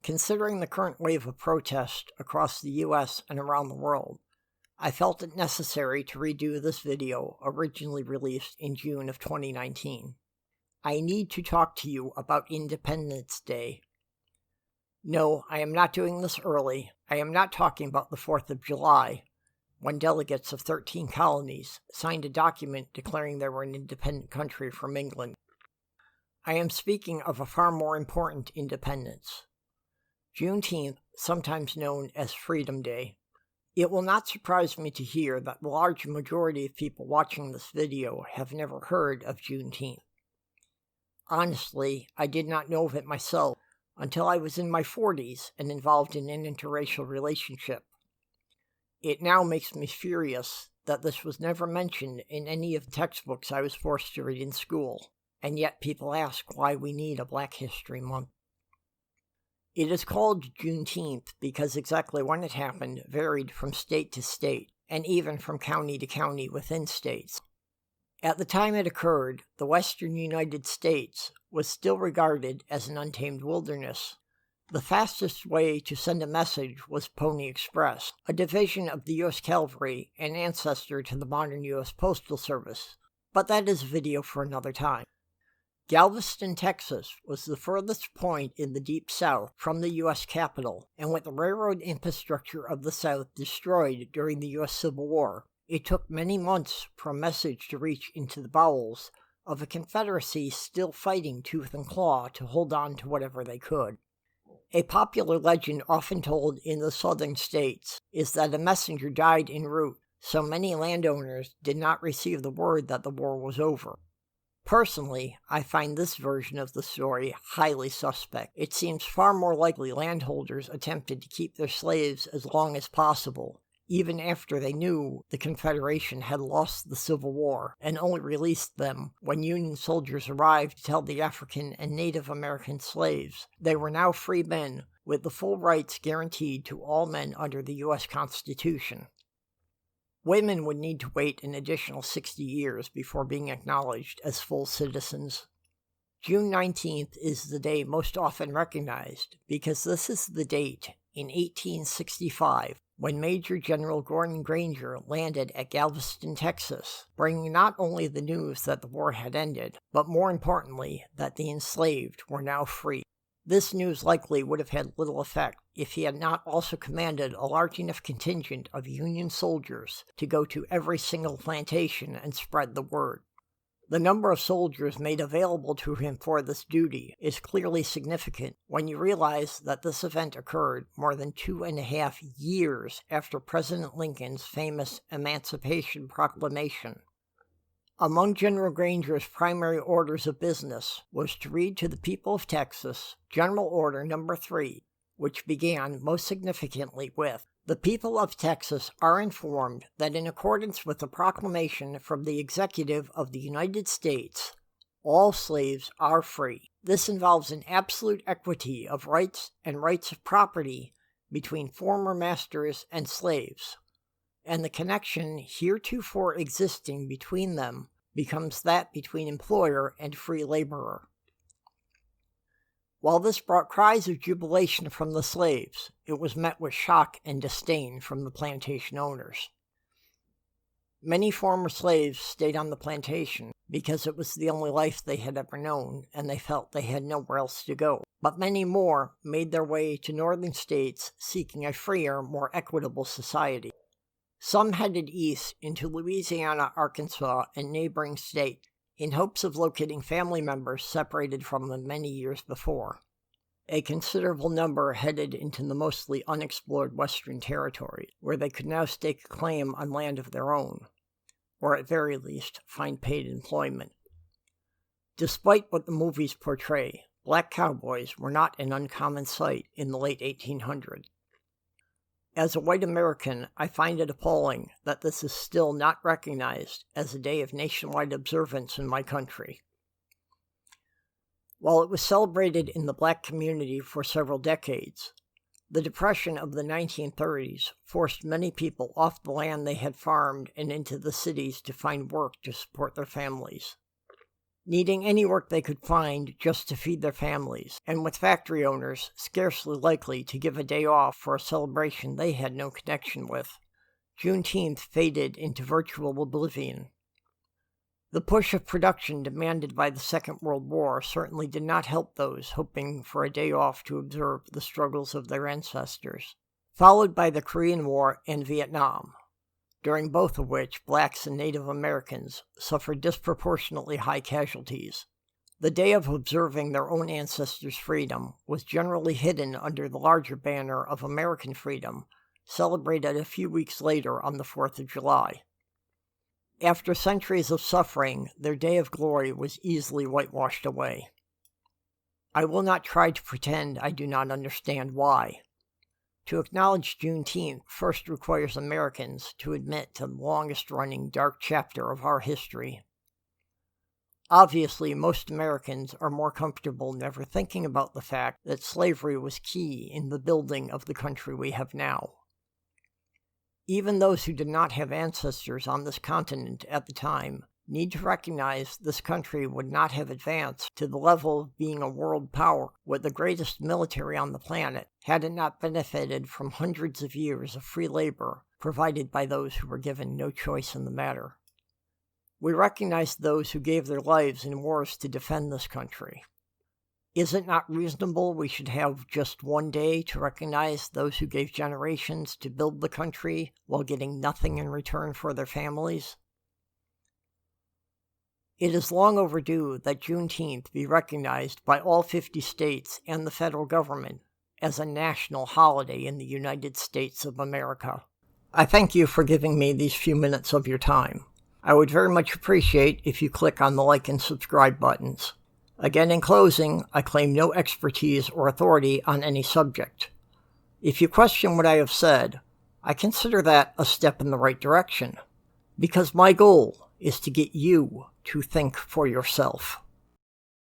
Considering the current wave of protest across the US and around the world, I felt it necessary to redo this video originally released in June of 2019. I need to talk to you about Independence Day. No, I am not doing this early. I am not talking about the 4th of July, when delegates of 13 colonies signed a document declaring they were an independent country from England. I am speaking of a far more important independence. Juneteenth, sometimes known as Freedom Day. It will not surprise me to hear that the large majority of people watching this video have never heard of Juneteenth. Honestly, I did not know of it myself until I was in my 40s and involved in an interracial relationship. It now makes me furious that this was never mentioned in any of the textbooks I was forced to read in school, and yet people ask why we need a Black History Month. It is called Juneteenth because exactly when it happened varied from state to state, and even from county to county within states. At the time it occurred, the western United States was still regarded as an untamed wilderness. The fastest way to send a message was Pony Express, a division of the U.S. Cavalry and ancestor to the modern U.S. Postal Service, but that is a video for another time. Galveston, Texas was the furthest point in the Deep South from the U.S. Capitol, and with the railroad infrastructure of the South destroyed during the U.S. Civil War, it took many months for a message to reach into the bowels of a Confederacy still fighting tooth and claw to hold on to whatever they could. A popular legend often told in the southern states is that a messenger died en route, so many landowners did not receive the word that the war was over. Personally, I find this version of the story highly suspect. It seems far more likely landholders attempted to keep their slaves as long as possible, even after they knew the Confederation had lost the Civil War, and only released them when Union soldiers arrived to tell the African and Native American slaves they were now free men with the full rights guaranteed to all men under the U.S. Constitution. Women would need to wait an additional 60 years before being acknowledged as full citizens. June 19th is the day most often recognized because this is the date in 1865 when Major General Gordon Granger landed at Galveston, Texas, bringing not only the news that the war had ended, but more importantly, that the enslaved were now free. This news likely would have had little effect if he had not also commanded a large enough contingent of Union soldiers to go to every single plantation and spread the word. The number of soldiers made available to him for this duty is clearly significant when you realize that this event occurred more than 2.5 years after President Lincoln's famous Emancipation Proclamation. Among General Granger's primary orders of business was to read to the people of Texas General Order No. 3, which began most significantly with, "The people of Texas are informed that in accordance with the proclamation from the Executive of the United States, all slaves are free. This involves an absolute equity of rights and rights of property between former masters and slaves, and the connection heretofore existing between them becomes that between employer and free laborer." While this brought cries of jubilation from the slaves, it was met with shock and disdain from the plantation owners. Many former slaves stayed on the plantation because it was the only life they had ever known, and they felt they had nowhere else to go. But many more made their way to northern states seeking a freer, more equitable society. Some headed east into Louisiana, Arkansas, and neighboring states in hopes of locating family members separated from them many years before. A considerable number headed into the mostly unexplored Western territories, where they could now stake a claim on land of their own, or at very least find paid employment. Despite what the movies portray, black cowboys were not an uncommon sight in the late 1800s. As a white American, I find it appalling that this is still not recognized as a day of nationwide observance in my country. While it was celebrated in the black community for several decades, the Depression of the 1930s forced many people off the land they had farmed and into the cities to find work to support their families. needing any work they could find just to feed their families, and with factory owners scarcely likely to give a day off for a celebration they had no connection with. Juneteenth faded into virtual oblivion. The push of production demanded by the Second World War certainly did not help those hoping for a day off to observe the struggles of their ancestors, followed by the Korean War and Vietnam, during both of which blacks and Native Americans suffered disproportionately high casualties. The day of observing their own ancestors' freedom was generally hidden under the larger banner of American freedom, celebrated a few weeks later on the 4th of July. After centuries of suffering, their day of glory was easily whitewashed away. I will not try to pretend I do not understand why. To acknowledge Juneteenth first requires Americans to admit to the longest-running dark chapter of our history. Obviously, most Americans are more comfortable never thinking about the fact that slavery was key in the building of the country we have now. Even those who did not have ancestors on this continent at the time need to recognize this country would not have advanced to the level of being a world power with the greatest military on the planet had it not benefited from hundreds of years of free labor provided by those who were given no choice in the matter. We recognize those who gave their lives in wars to defend this country. Is it not reasonable we should have just one day to recognize those who gave generations to build the country while getting nothing in return for their families? It is long overdue that Juneteenth be recognized by all 50 states and the federal government as a national holiday in the United States of America. I thank you for giving me these few minutes of your time. I would very much appreciate if you click on the like and subscribe buttons. Again, in closing, I claim no expertise or authority on any subject. If you question what I have said, I consider that a step in the right direction, because my goal is to get you to think for yourself.